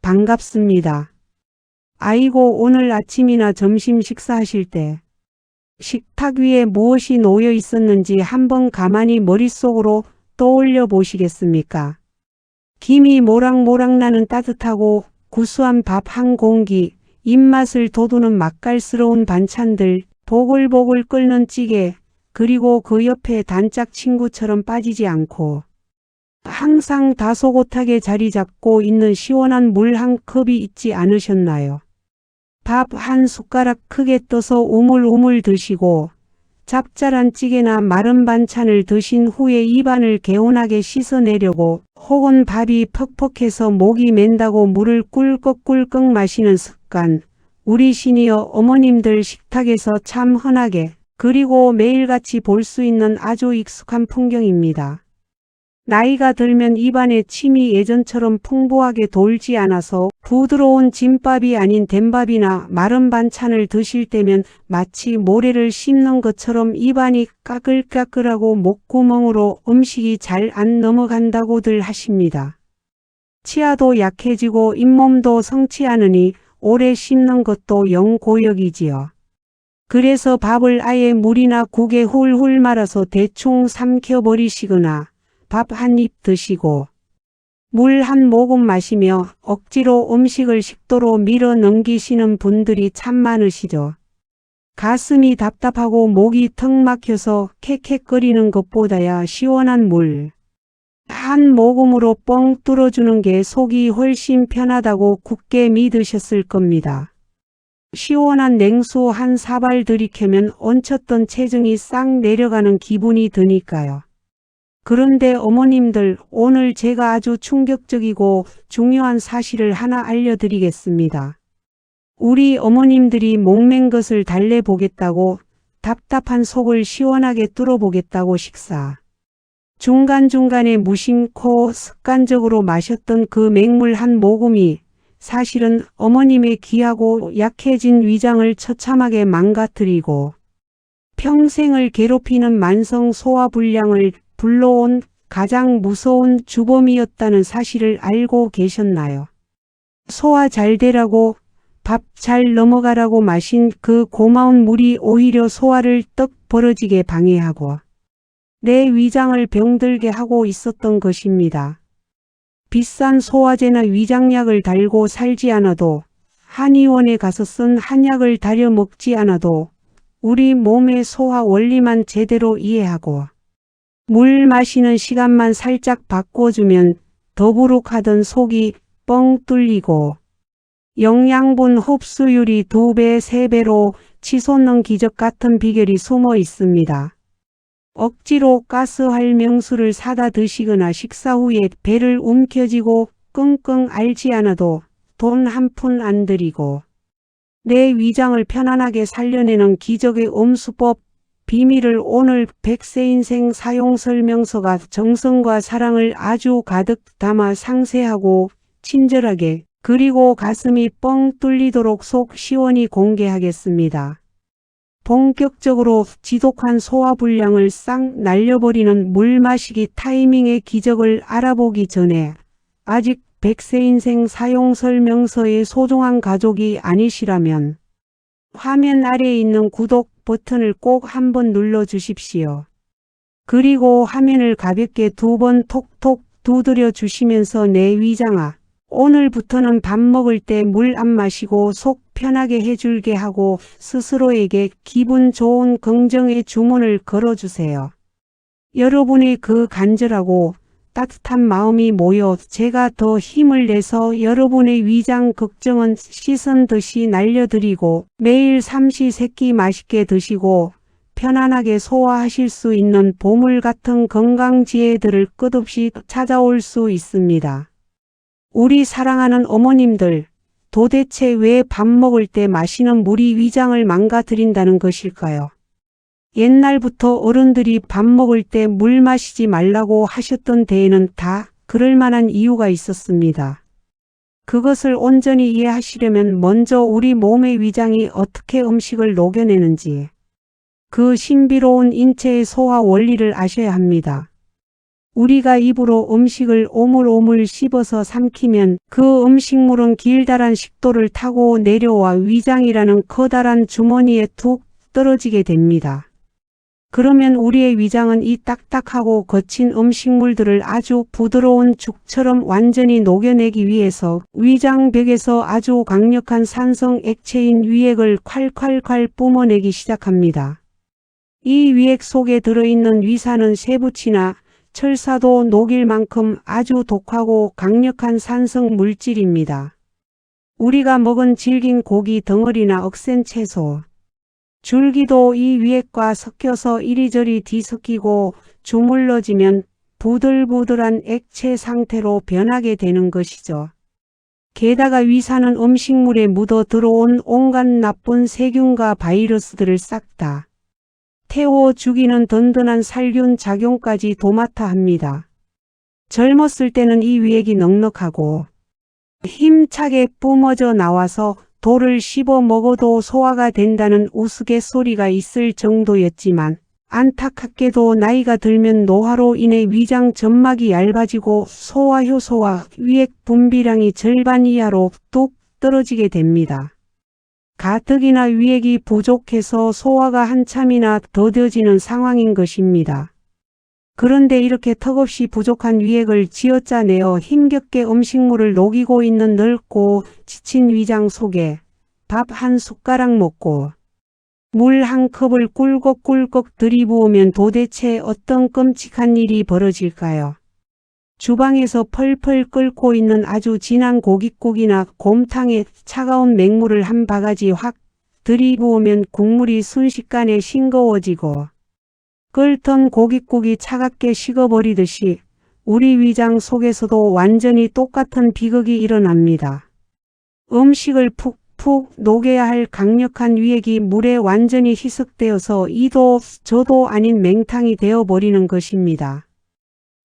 반갑습니다. 아이고, 오늘 아침이나 점심 식사하실 때 식탁 위에 무엇이 놓여 있었는지 한번 가만히 머릿속으로 떠올려 보시겠습니까? 김이 모락모락 나는 따뜻하고 구수한 밥 한 공기, 입맛을 돋우는 맛깔스러운 반찬들, 보글보글 끓는 찌개, 그리고 그 옆에 단짝 친구처럼 빠지지 않고 항상 다소곳하게 자리 잡고 있는 시원한 물 한 컵이 있지 않으셨나요? 밥 한 숟가락 크게 떠서 우물우물 드시고 잡잘한 찌개나 마른 반찬을 드신 후에 입안을 개운하게 씻어내려고 혹은 밥이 퍽퍽해서 목이 맨다고 물을 꿀꺽꿀꺽 마시는 습관, 우리 시니어 어머님들 식탁에서 참 흔하게 그리고 매일같이 볼 수 있는 아주 익숙한 풍경입니다. 나이가 들면 입안에 침이 예전처럼 풍부하게 돌지 않아서 부드러운 진밥이 아닌 된밥이나 마른 반찬을 드실 때면 마치 모래를 씹는 것처럼 입안이 까끌까끌하고 목구멍으로 음식이 잘 안 넘어간다고들 하십니다. 치아도 약해지고 잇몸도 성치 않으니 오래 씹는 것도 영고역이지요. 그래서 밥을 아예 물이나 국에 훌훌 말아서 대충 삼켜버리시거나 밥 한 입 드시고 물 한 모금 마시며 억지로 음식을 식도로 밀어 넘기시는 분들이 참 많으시죠. 가슴이 답답하고 목이 턱 막혀서 캑캑거리는 것보다야 시원한 물 한 모금으로 뻥 뚫어주는 게 속이 훨씬 편하다고 굳게 믿으셨을 겁니다. 시원한 냉수 한 사발 들이켜면 얹혔던 체중이 싹 내려가는 기분이 드니까요. 그런데 어머님들, 오늘 제가 아주 충격적이고 중요한 사실을 하나 알려드리겠습니다. 우리 어머님들이 목맨 것을 달래보겠다고 답답한 속을 시원하게 뚫어보겠다고 식사. 중간중간에 무심코 습관적으로 마셨던 그 맹물 한 모금이 사실은 어머님의 귀하고 약해진 위장을 처참하게 망가뜨리고 평생을 괴롭히는 만성 소화불량을 불러온 가장 무서운 주범이었다는 사실을 알고 계셨나요? 소화 잘 되라고 밥 잘 넘어가라고 마신 그 고마운 물이 오히려 소화를 떡 벌어지게 방해하고 내 위장을 병들게 하고 있었던 것입니다. 비싼 소화제나 위장약을 달고 살지 않아도 한의원에 가서 쓴 한약을 달여 먹지 않아도 우리 몸의 소화 원리만 제대로 이해하고 물 마시는 시간만 살짝 바꿔주면 더부룩하던 속이 뻥 뚫리고 영양분 흡수율이 2배, 3배로 치솟는 기적 같은 비결이 숨어 있습니다. 억지로 가스활명수를 사다 드시거나 식사 후에 배를 움켜쥐고 끙끙 앓지 않아도 돈 한 푼 안 들이고 내 위장을 편안하게 살려내는 기적의 음수법 비밀을 오늘 100세 인생 사용 설명서가 정성과 사랑을 아주 가득 담아 상세하고 친절하게 그리고 가슴이 뻥 뚫리도록 속 시원히 공개하겠습니다. 본격적으로 지독한 소화불량을 싹 날려버리는 물 마시기 타이밍의 기적을 알아보기 전에 아직 100세 인생 사용 설명서의 소중한 가족이 아니시라면 화면 아래에 있는 구독 버튼을 꼭 한번 눌러 주십시오. 그리고 화면을 가볍게 2번 톡톡 두드려 주시면서 내 위장아, 오늘부터는 밥 먹을 때 물 안 마시고 속 편하게 해줄게 하고 스스로에게 기분 좋은 긍정의 주문을 걸어주세요. 여러분의 그 간절하고 따뜻한 마음이 모여 제가 더 힘을 내서 여러분의 위장 걱정은 씻은 듯이 날려드리고 매일 삼시세끼 맛있게 드시고 편안하게 소화하실 수 있는 보물 같은 건강지혜들을 끝없이 찾아올 수 있습니다. 우리 사랑하는 어머님들, 도대체 왜 밥 먹을 때 마시는 물이 위장을 망가뜨린다는 것일까요? 옛날부터 어른들이 밥 먹을 때 물 마시지 말라고 하셨던 데에는 다 그럴 만한 이유가 있었습니다. 그것을 온전히 이해하시려면 먼저 우리 몸의 위장이 어떻게 음식을 녹여내는지 그 신비로운 인체의 소화 원리를 아셔야 합니다. 우리가 입으로 음식을 오물오물 씹어서 삼키면 그 음식물은 길다란 식도를 타고 내려와 위장이라는 커다란 주머니에 툭 떨어지게 됩니다. 그러면 우리의 위장은 이 딱딱하고 거친 음식물들을 아주 부드러운 죽처럼 완전히 녹여내기 위해서 위장벽에서 아주 강력한 산성 액체인 위액을 콸콸콸 뿜어내기 시작합니다. 이 위액 속에 들어있는 위산은 쇠붙이나 철사도 녹일 만큼 아주 독하고 강력한 산성 물질입니다. 우리가 먹은 질긴 고기 덩어리나 억센 채소, 줄기도 이 위액과 섞여서 이리저리 뒤섞이고 주물러지면 부들부들한 액체 상태로 변하게 되는 것이죠. 게다가 위산은 음식물에 묻어 들어온 온갖 나쁜 세균과 바이러스들을 싹 다 태워 죽이는 든든한 살균 작용까지 도맡아 합니다. 젊었을 때는 이 위액이 넉넉하고 힘차게 뿜어져 나와서 돌을 씹어 먹어도 소화가 된다는 우스갯소리가 있을 정도였지만 안타깝게도 나이가 들면 노화로 인해 위장 점막이 얇아지고 소화 효소와 위액 분비량이 절반 이하로 뚝 떨어지게 됩니다. 가뜩이나 위액이 부족해서 소화가 한참이나 더뎌지는 상황인 것입니다. 그런데 이렇게 턱없이 부족한 위액을 쥐어짜내어 힘겹게 음식물을 녹이고 있는 넓고 지친 위장 속에 밥 한 숟가락 먹고 물 한 컵을 꿀꺽꿀꺽 들이부으면 도대체 어떤 끔찍한 일이 벌어질까요? 주방에서 펄펄 끓고 있는 아주 진한 고깃국이나 곰탕에 차가운 맹물을 한 바가지 확 들이부으면 국물이 순식간에 싱거워지고 끓던 고깃국이 차갑게 식어버리듯이 우리 위장 속에서도 완전히 똑같은 비극이 일어납니다. 음식을 푹푹 녹여야 할 강력한 위액이 물에 완전히 희석되어서 이도 저도 아닌 맹탕이 되어버리는 것입니다.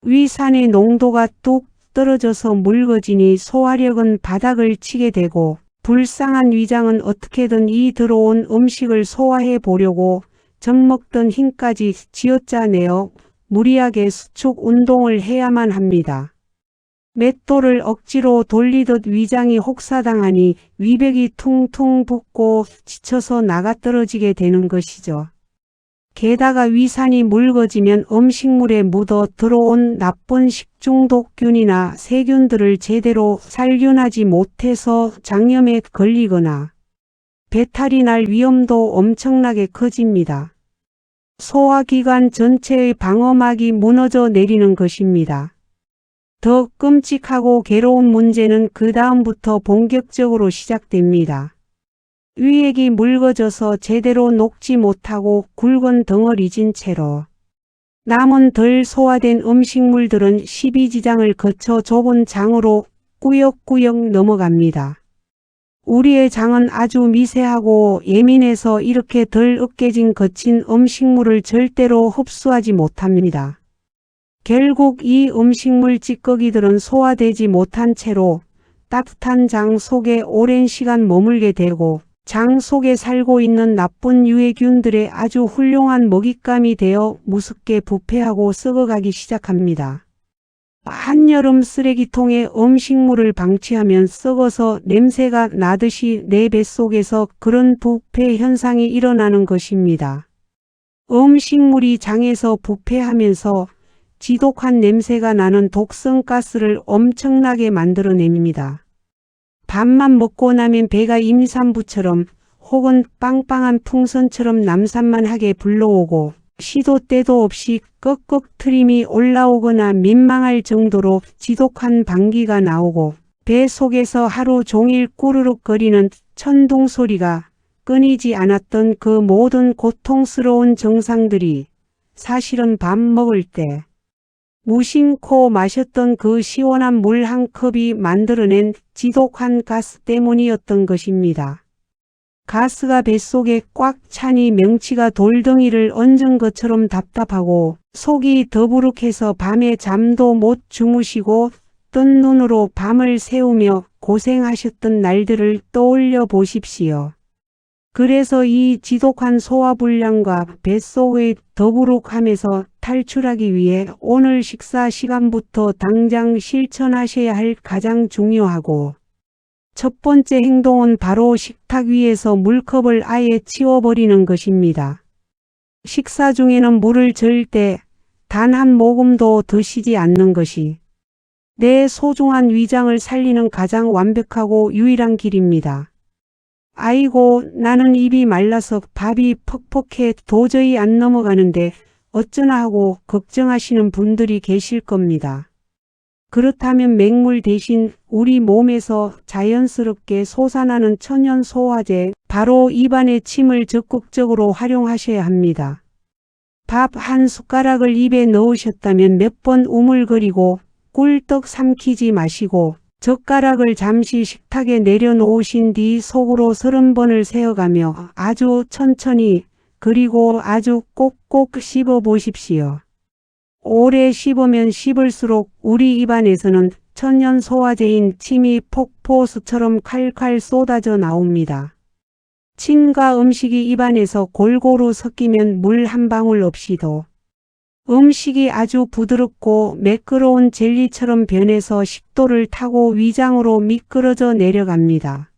위산의 농도가 뚝 떨어져서 묽어지니 소화력은 바닥을 치게 되고 불쌍한 위장은 어떻게든 이 들어온 음식을 소화해 보려고 젖먹던 힘까지 쥐어짜내어 무리하게 수축 운동을 해야만 합니다. 맷돌을 억지로 돌리듯 위장이 혹사당하니 위벽이 퉁퉁 붓고 지쳐서 나가떨어지게 되는 것이죠. 게다가 위산이 묽어지면 음식물에 묻어 들어온 나쁜 식중독균이나 세균들을 제대로 살균하지 못해서 장염에 걸리거나 배탈이 날 위험도 엄청나게 커집니다. 소화기관 전체의 방어막이 무너져 내리는 것입니다. 더 끔찍하고 괴로운 문제는 그 다음부터 본격적으로 시작됩니다. 위액이 묽어져서 제대로 녹지 못하고 굵은 덩어리진 채로 남은 덜 소화된 음식물들은 십이지장을 거쳐 좁은 장으로 꾸역꾸역 넘어갑니다. 우리의 장은 아주 미세하고 예민해서 이렇게 덜 으깨진 거친 음식물을 절대로 흡수하지 못합니다. 결국 이 음식물 찌꺼기들은 소화되지 못한 채로 따뜻한 장 속에 오랜 시간 머물게 되고 장 속에 살고 있는 나쁜 유해균들의 아주 훌륭한 먹잇감이 되어 무섭게 부패하고 썩어가기 시작합니다. 한여름 쓰레기통에 음식물을 방치하면 썩어서 냄새가 나듯이 내 뱃속에서 그런 부패 현상이 일어나는 것입니다. 음식물이 장에서 부패하면서 지독한 냄새가 나는 독성가스를 엄청나게 만들어냅니다. 밥만 먹고 나면 배가 임산부처럼 혹은 빵빵한 풍선처럼 남산만하게 불러오고 시도 때도 없이 꺽꺽 트림이 올라오거나 민망할 정도로 지독한 방귀가 나오고 배 속에서 하루 종일 꾸르륵거리는 천둥 소리가 끊이지 않았던 그 모든 고통스러운 증상들이 사실은 밥 먹을 때 무심코 마셨던 그 시원한 물 한 컵이 만들어낸 지독한 가스 때문이었던 것입니다. 가스가 뱃속에 꽉 차니 명치가 돌덩이를 얹은 것처럼 답답하고 속이 더부룩해서 밤에 잠도 못 주무시고 뜬 눈으로 밤을 새우며 고생하셨던 날들을 떠올려 보십시오. 그래서 이 지독한 소화불량과 뱃속의 더부룩함에서 탈출하기 위해 오늘 식사 시간부터 당장 실천하셔야 할 가장 중요하고 첫 번째 행동은 바로 식탁 위에서 물컵을 아예 치워버리는 것입니다. 식사 중에는 물을 절대 단 한 모금도 드시지 않는 것이 내 소중한 위장을 살리는 가장 완벽하고 유일한 길입니다. 아이고, 나는 입이 말라서 밥이 퍽퍽해 도저히 안 넘어가는데 어쩌나 하고 걱정하시는 분들이 계실 겁니다. 그렇다면 맹물 대신 우리 몸에서 자연스럽게 솟아나는 천연 소화제, 바로 입안의 침을 적극적으로 활용하셔야 합니다. 밥 한 숟가락을 입에 넣으셨다면 몇 번 우물거리고 꿀떡 삼키지 마시고 젓가락을 잠시 식탁에 내려놓으신 뒤 속으로 30번을 세어가며 아주 천천히 그리고 아주 꼭꼭 씹어 보십시오. 오래 씹으면 씹을수록 우리 입안에서는 천연 소화제인 침이 폭포수처럼 칼칼 쏟아져 나옵니다. 침과 음식이 입안에서 골고루 섞이면 물 한 방울 없이도 음식이 아주 부드럽고 매끄러운 젤리처럼 변해서 식도를 타고 위장으로 미끄러져 내려갑니다.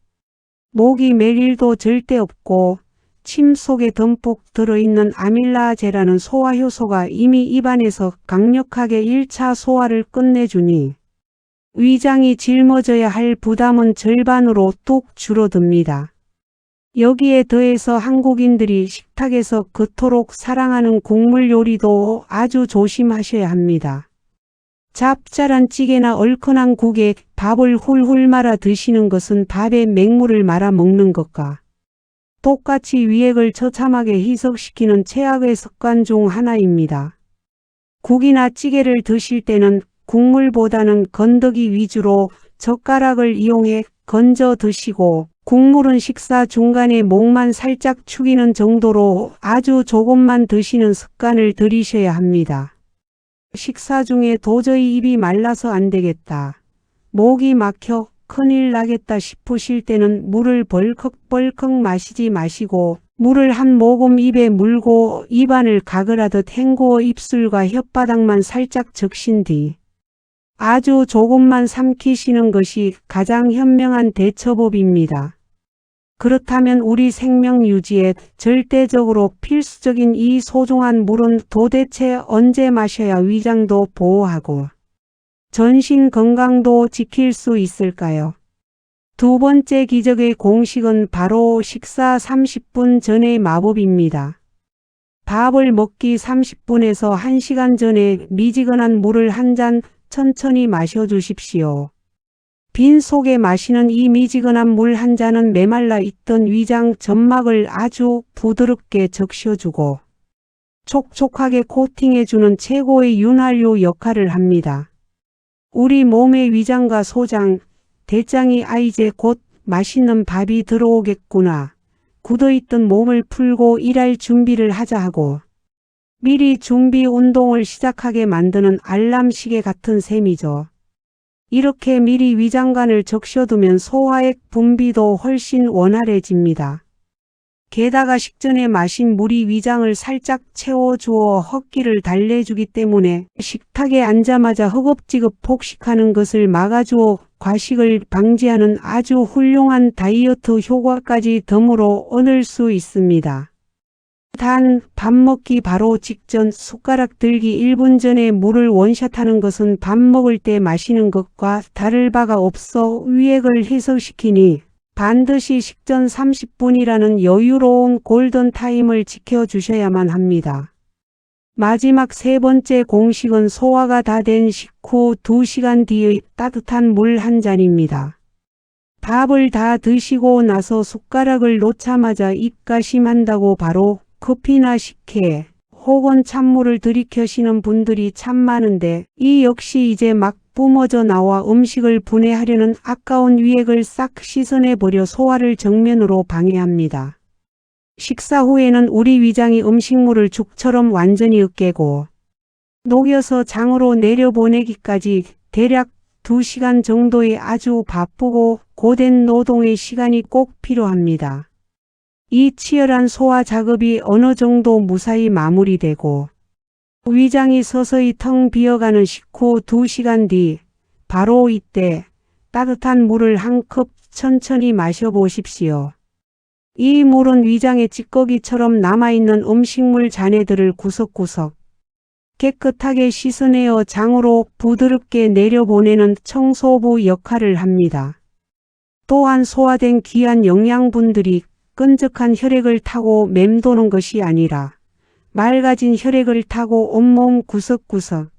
목이 맬 일도 절대 없고 침 속에 듬뿍 들어있는 아밀라제라는 소화효소가 이미 입안에서 강력하게 1차 소화를 끝내주니 위장이 짊어져야 할 부담은 절반으로 뚝 줄어듭니다. 여기에 더해서 한국인들이 식탁에서 그토록 사랑하는 국물 요리도 아주 조심하셔야 합니다. 짭짤한 찌개나 얼큰한 국에 밥을 훌훌 말아 드시는 것은 밥에 맹물을 말아 먹는 것과 똑같이 위액을 처참하게 희석시키는 최악의 습관 중 하나입니다. 국이나 찌개를 드실 때는 국물보다는 건더기 위주로 젓가락을 이용해 건져 드시고 국물은 식사 중간에 목만 살짝 축이는 정도로 아주 조금만 드시는 습관을 들이셔야 합니다. 식사 중에 도저히 입이 말라서 안 되겠다, 목이 막혀 큰일 나겠다 싶으실 때는 물을 벌컥벌컥 마시지 마시고 물을 한 모금 입에 물고 입안을 가글하듯 헹구어 입술과 혓바닥만 살짝 적신 뒤 아주 조금만 삼키시는 것이 가장 현명한 대처법입니다. 그렇다면 우리 생명 유지에 절대적으로 필수적인 이 소중한 물은 도대체 언제 마셔야 위장도 보호하고 전신 건강도 지킬 수 있을까요? 두 번째 기적의 공식은 바로 식사 30분 전의 마법입니다. 밥을 먹기 30분에서 1시간 전에 미지근한 물을 한 잔 천천히 마셔주십시오. 빈 속에 마시는 이 미지근한 물 한 잔은 메말라 있던 위장 점막을 아주 부드럽게 적셔주고 촉촉하게 코팅해주는 최고의 윤활유 역할을 합니다. 우리 몸의 위장과 소장, 대장이 이제 곧 맛있는 밥이 들어오겠구나, 굳어있던 몸을 풀고 일할 준비를 하자 하고 미리 준비 운동을 시작하게 만드는 알람 시계 같은 셈이죠. 이렇게 미리 위장관을 적셔두면 소화액 분비도 훨씬 원활해집니다. 게다가 식전에 마신 물이 위장을 살짝 채워주어 헛기를 달래주기 때문에 식탁에 앉자마자 허겁지겁 폭식하는 것을 막아주어 과식을 방지하는 아주 훌륭한 다이어트 효과까지 덤으로 얻을 수 있습니다. 단, 밥 먹기 바로 직전 숟가락 들기 1분 전에 물을 원샷하는 것은 밥 먹을 때 마시는 것과 다를 바가 없어 위액을 희석시키니 반드시 식전 30분이라는 여유로운 골든타임을 지켜주셔야만 합니다. 마지막 세 번째 공식은 소화가 다 된 식후 2시간 뒤의 따뜻한 물 한 잔입니다. 밥을 다 드시고 나서 숟가락을 놓자마자 입가심한다고 바로 커피나 식혜 혹은 찬물을 들이켜시는 분들이 참 많은데 이 역시 이제 막 뿜어져 나와 음식을 분해하려는 아까운 위액을 싹 씻어내버려 소화를 정면으로 방해합니다. 식사 후에는 우리 위장이 음식물을 죽처럼 완전히 으깨고 녹여서 장으로 내려보내기까지 대략 2시간 정도의 아주 바쁘고 고된 노동의 시간이 꼭 필요합니다. 이 치열한 소화 작업이 어느 정도 무사히 마무리되고 위장이 서서히 텅 비어가는 식후 2시간 뒤, 바로 이때 따뜻한 물을 한 컵 천천히 마셔보십시오. 이 물은 위장의 찌꺼기처럼 남아있는 음식물 잔해들을 구석구석 깨끗하게 씻어내어 장으로 부드럽게 내려보내는 청소부 역할을 합니다. 또한 소화된 귀한 영양분들이 끈적한 혈액을 타고 맴도는 것이 아니라 맑아진 혈액을 타고 온몸 구석구석,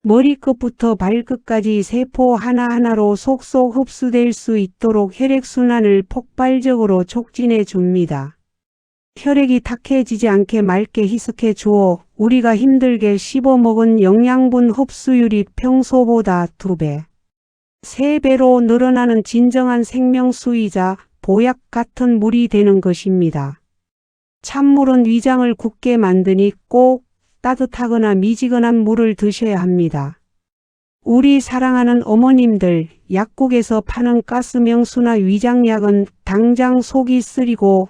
머리끝부터 발끝까지 세포 하나하나로 속속 흡수될 수 있도록 혈액순환을 폭발적으로 촉진해 줍니다. 혈액이 탁해지지 않게 맑게 희석해 주어 우리가 힘들게 씹어먹은 영양분 흡수율이 평소보다 2배, 3배로 늘어나는 진정한 생명수이자 보약 같은 물이 되는 것입니다. 찬물은 위장을 굳게 만드니 꼭 따뜻하거나 미지근한 물을 드셔야 합니다. 우리 사랑하는 어머님들, 약국에서 파는 가스명수나 위장약은 당장 속이 쓰리고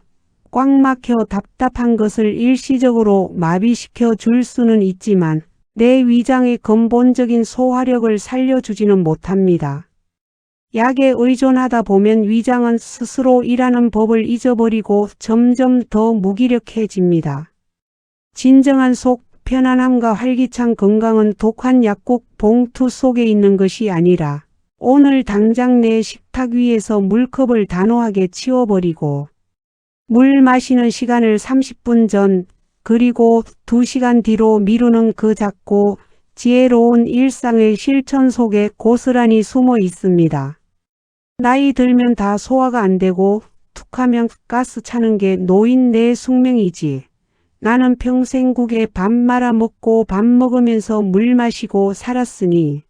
꽉 막혀 답답한 것을 일시적으로 마비시켜 줄 수는 있지만 내 위장의 근본적인 소화력을 살려주지는 못합니다. 약에 의존하다 보면 위장은 스스로 일하는 법을 잊어버리고 점점 더 무기력해집니다. 진정한 속 편안함과 활기찬 건강은 독한 약국 봉투 속에 있는 것이 아니라 오늘 당장 내 식탁 위에서 물컵을 단호하게 치워버리고 물 마시는 시간을 30분 전 그리고 2시간 뒤로 미루는 그 작고 지혜로운 일상의 실천 속에 고스란히 숨어 있습니다. 나이 들면 다 소화가 안 되고 툭하면 가스 차는 게 노인 내 숙명이지. 나는 평생 국에 밥 말아 먹고 밥 먹으면서 물 마시고 살았으니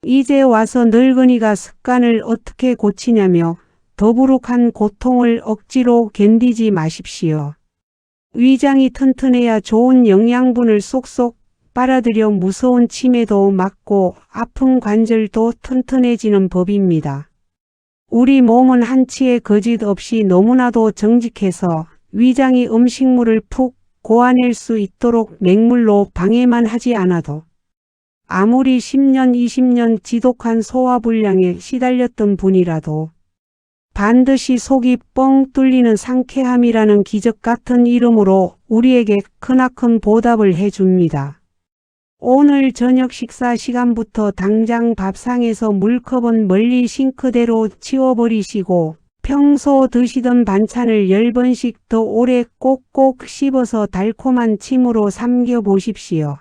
이제 와서 늙은이가 습관을 어떻게 고치냐며 더부룩한 고통을 억지로 견디지 마십시오. 위장이 튼튼해야 좋은 영양분을 쏙쏙 빨아들여 무서운 치매도 막고 아픈 관절도 튼튼해지는 법입니다. 우리 몸은 한치의 거짓 없이 너무나도 정직해서 위장이 음식물을 푹 고아낼 수 있도록 맹물로 방해만 하지 않아도 아무리 10년, 20년 지독한 소화불량에 시달렸던 분이라도 반드시 속이 뻥 뚫리는 상쾌함이라는 기적 같은 이름으로 우리에게 크나큰 보답을 해줍니다. 오늘 저녁 식사 시간부터 당장 밥상에서 물컵은 멀리 싱크대로 치워버리시고 평소 드시던 반찬을 10번씩 더 오래 꼭꼭 씹어서 달콤한 침으로 삼겨보십시오.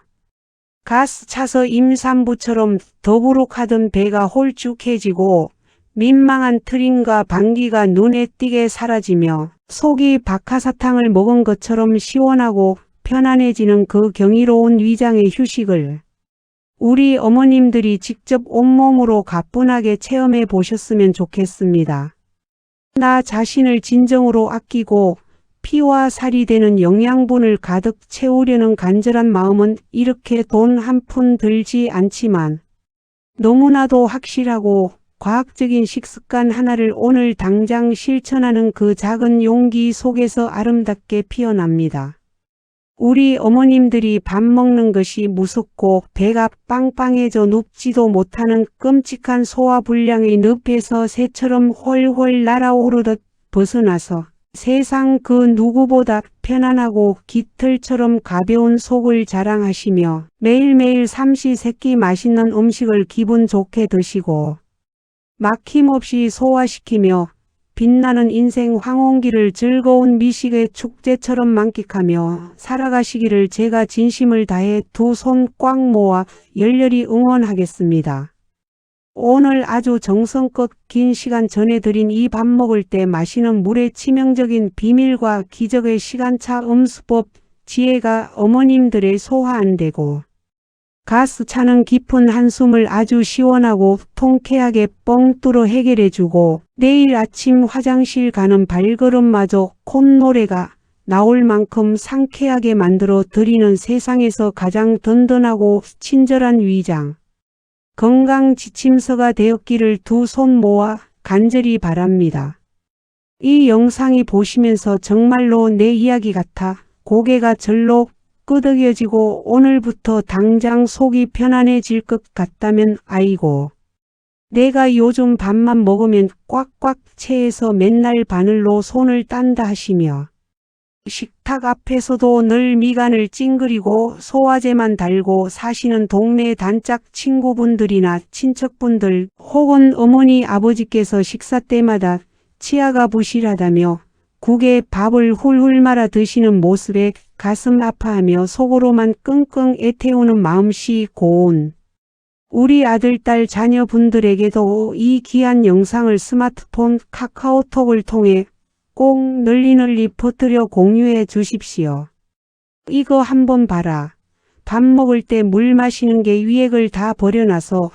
가스 차서 임산부처럼 더부룩하던 배가 홀쭉해지고 민망한 트림과 방귀가 눈에 띄게 사라지며 속이 박하사탕을 먹은 것처럼 시원하고 편안해지는 그 경이로운 위장의 휴식을 우리 어머님들이 직접 온몸으로 가뿐하게 체험해 보셨으면 좋겠습니다. 나 자신을 진정으로 아끼고 피와 살이 되는 영양분을 가득 채우려는 간절한 마음은 이렇게 돈 한 푼 들지 않지만 너무나도 확실하고 과학적인 식습관 하나를 오늘 당장 실천하는 그 작은 용기 속에서 아름답게 피어납니다. 우리 어머님들이 밥 먹는 것이 무섭고 배가 빵빵해져 눕지도 못하는 끔찍한 소화불량의 늪에서 새처럼 훨훨 날아오르듯 벗어나서 세상 그 누구보다 편안하고 깃털처럼 가벼운 속을 자랑하시며 매일매일 삼시세끼 맛있는 음식을 기분 좋게 드시고 막힘없이 소화시키며 빛나는 인생 황혼기를 즐거운 미식의 축제처럼 만끽하며 살아가시기를 제가 진심을 다해 두 손 꽉 모아 열렬히 응원하겠습니다. 오늘 아주 정성껏 긴 시간 전해드린 이 밥 먹을 때 마시는 물의 치명적인 비밀과 기적의 시간차 음수법 지혜가 어머님들의 소화 안 되고 가스 차는 깊은 한숨을 아주 시원하고 통쾌하게 뻥 뚫어 해결해주고 내일 아침 화장실 가는 발걸음마저 콧노래가 나올 만큼 상쾌하게 만들어 드리는 세상에서 가장 든든하고 친절한 위장, 건강 지침서가 되었기를 두 손 모아 간절히 바랍니다. 이 영상이 보시면서 정말로 내 이야기 같아 고개가 절로 끄덕여지고 오늘부터 당장 속이 편안해질 것 같다면 아이고. 내가 요즘 밥만 먹으면 꽉꽉 채에서 맨날 바늘로 손을 딴다 하시며 식탁 앞에서도 늘 미간을 찡그리고 소화제만 달고 사시는 동네 단짝 친구분들이나 친척분들 혹은 어머니 아버지께서 식사 때마다 치아가 부실하다며 국에 밥을 훌훌 말아 드시는 모습에 가슴 아파하며 속으로만 끙끙 애태우는 마음씨 고운 우리 아들, 딸, 자녀분들에게도 이 귀한 영상을 스마트폰 카카오톡을 통해 꼭 널리 퍼뜨려 공유해 주십시오. 이거 한번 봐라. 밥 먹을 때 물 마시는 게 위액을 다 버려놔서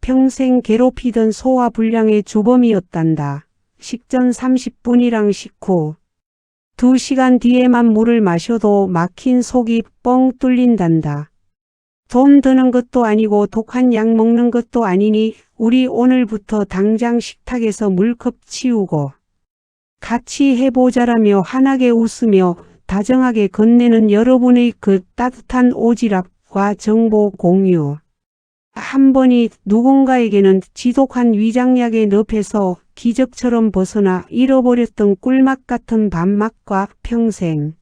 평생 괴롭히던 소화불량의 주범이었단다. 식전 30분이랑 식후 2시간 뒤에만 물을 마셔도 막힌 속이 뻥 뚫린단다. 돈 드는 것도 아니고 독한 약 먹는 것도 아니니 우리 오늘부터 당장 식탁에서 물컵 치우고 같이 해보자라며 환하게 웃으며 다정하게 건네는 여러분의 그 따뜻한 오지랖과 정보 공유. 한 번이 누군가에게는 지독한 위장약의 늪에서 기적처럼 벗어나 잃어버렸던 꿀맛 같은 밥맛과 평생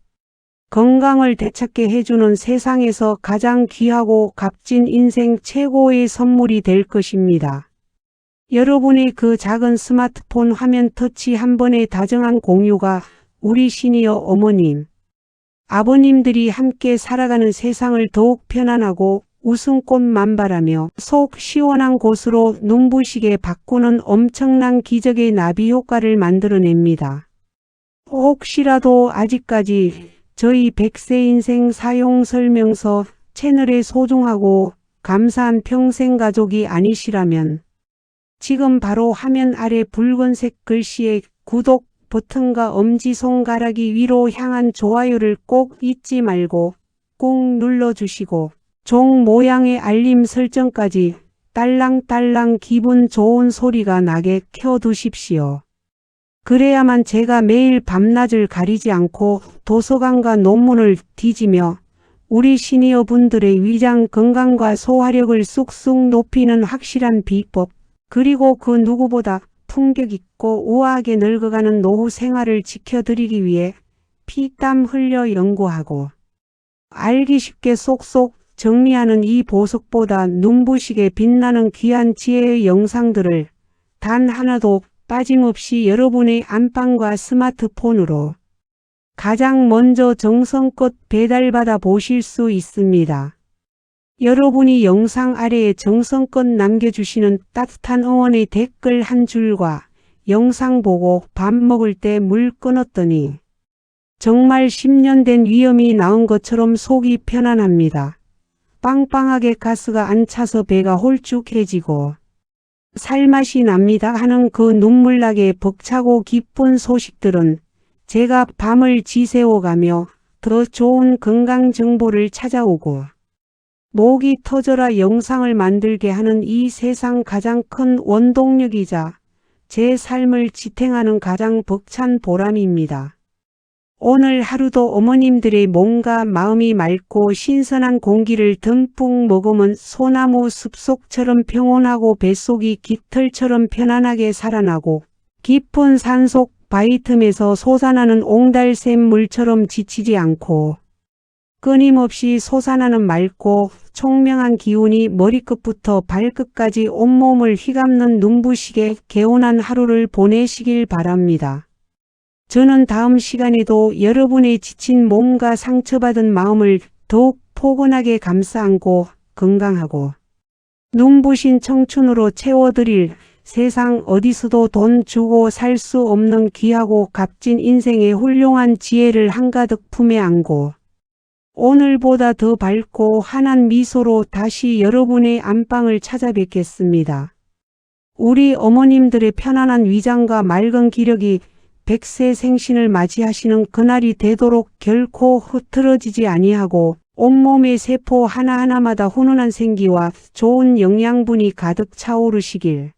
건강을 되찾게 해주는 세상에서 가장 귀하고 값진 인생 최고의 선물이 될 것입니다. 여러분의 그 작은 스마트폰 화면 터치 한 번의 다정한 공유가 우리 시니어 어머님, 아버님들이 함께 살아가는 세상을 더욱 편안하고 웃음꽃 만발하며 속 시원한 곳으로 눈부시게 바꾸는 엄청난 기적의 나비 효과를 만들어냅니다. 혹시라도 아직까지 저희 100세 인생 사용 설명서 채널의 소중하고 감사한 평생 가족이 아니시라면 지금 바로 화면 아래 붉은색 글씨의 구독 버튼과 엄지손가락이 위로 향한 좋아요를 꼭 잊지 말고 꾹 눌러주시고 종 모양의 알림 설정까지 딸랑딸랑 기분 좋은 소리가 나게 켜두십시오. 그래야만 제가 매일 밤낮을 가리지 않고 도서관과 논문을 뒤지며 우리 시니어 분들의 위장 건강과 소화력을 쑥쑥 높이는 확실한 비법, 그리고 그 누구보다 품격 있고 우아하게 늙어가는 노후 생활을 지켜드리기 위해 피땀 흘려 연구하고 알기 쉽게 쏙쏙 정리하는 이 보석보다 눈부시게 빛나는 귀한 지혜의 영상들을 단 하나도 빠짐없이 여러분의 안방과 스마트폰으로 가장 먼저 정성껏 배달받아 보실 수 있습니다. 여러분이 영상 아래에 정성껏 남겨주시는 따뜻한 응원의 댓글 한 줄과 영상 보고 밥 먹을 때 물 끊었더니 정말 10년 된 위염이 나은 것처럼 속이 편안합니다. 빵빵하게 가스가 안 차서 배가 홀쭉해지고 살맛이 납니다 하는 그 눈물나게 벅차고 기쁜 소식들은 제가 밤을 지새워가며 더 좋은 건강 정보를 찾아오고 목이 터져라 영상을 만들게 하는 이 세상 가장 큰 원동력이자 제 삶을 지탱하는 가장 벅찬 보람입니다. 오늘 하루도 어머님들의 몸과 마음이 맑고 신선한 공기를 듬뿍 머금은 소나무 숲속처럼 평온하고 뱃속이 깃털처럼 편안하게 살아나고 깊은 산속 바위 틈에서 솟아나는 옹달샘 물처럼 지치지 않고 끊임없이 솟아나는 맑고 총명한 기운이 머리끝부터 발끝까지 온몸을 휘감는 눈부시게 개운한 하루를 보내시길 바랍니다. 저는 다음 시간에도 여러분의 지친 몸과 상처받은 마음을 더욱 포근하게 감싸 안고 건강하고 눈부신 청춘으로 채워드릴 세상 어디서도 돈 주고 살 수 없는 귀하고 값진 인생의 훌륭한 지혜를 한가득 품에 안고 오늘보다 더 밝고 환한 미소로 다시 여러분의 안방을 찾아뵙겠습니다. 우리 어머님들의 편안한 위장과 맑은 기력이 100세 생신을 맞이하시는 그날이 되도록 결코 흐트러지지 아니하고 온몸의 세포 하나하나마다 훈훈한 생기와 좋은 영양분이 가득 차오르시길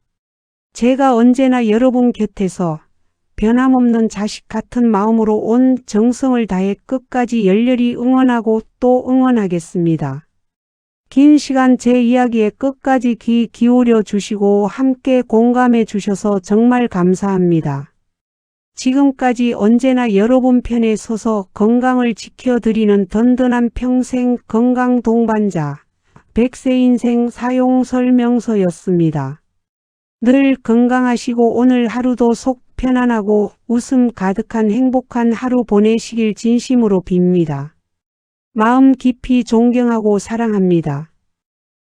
제가 언제나 여러분 곁에서 변함없는 자식 같은 마음으로 온 정성을 다해 끝까지 열렬히 응원하고 또 응원하겠습니다. 긴 시간 제 이야기에 끝까지 귀 기울여 주시고 함께 공감해 주셔서 정말 감사합니다. 지금까지 언제나 여러분 편에 서서 건강을 지켜드리는 든든한 평생 건강 동반자 백세인생 사용 설명서였습니다. 늘 건강하시고 오늘 하루도 속 편안하고 웃음 가득한 행복한 하루 보내시길 진심으로 빕니다. 마음 깊이 존경하고 사랑합니다.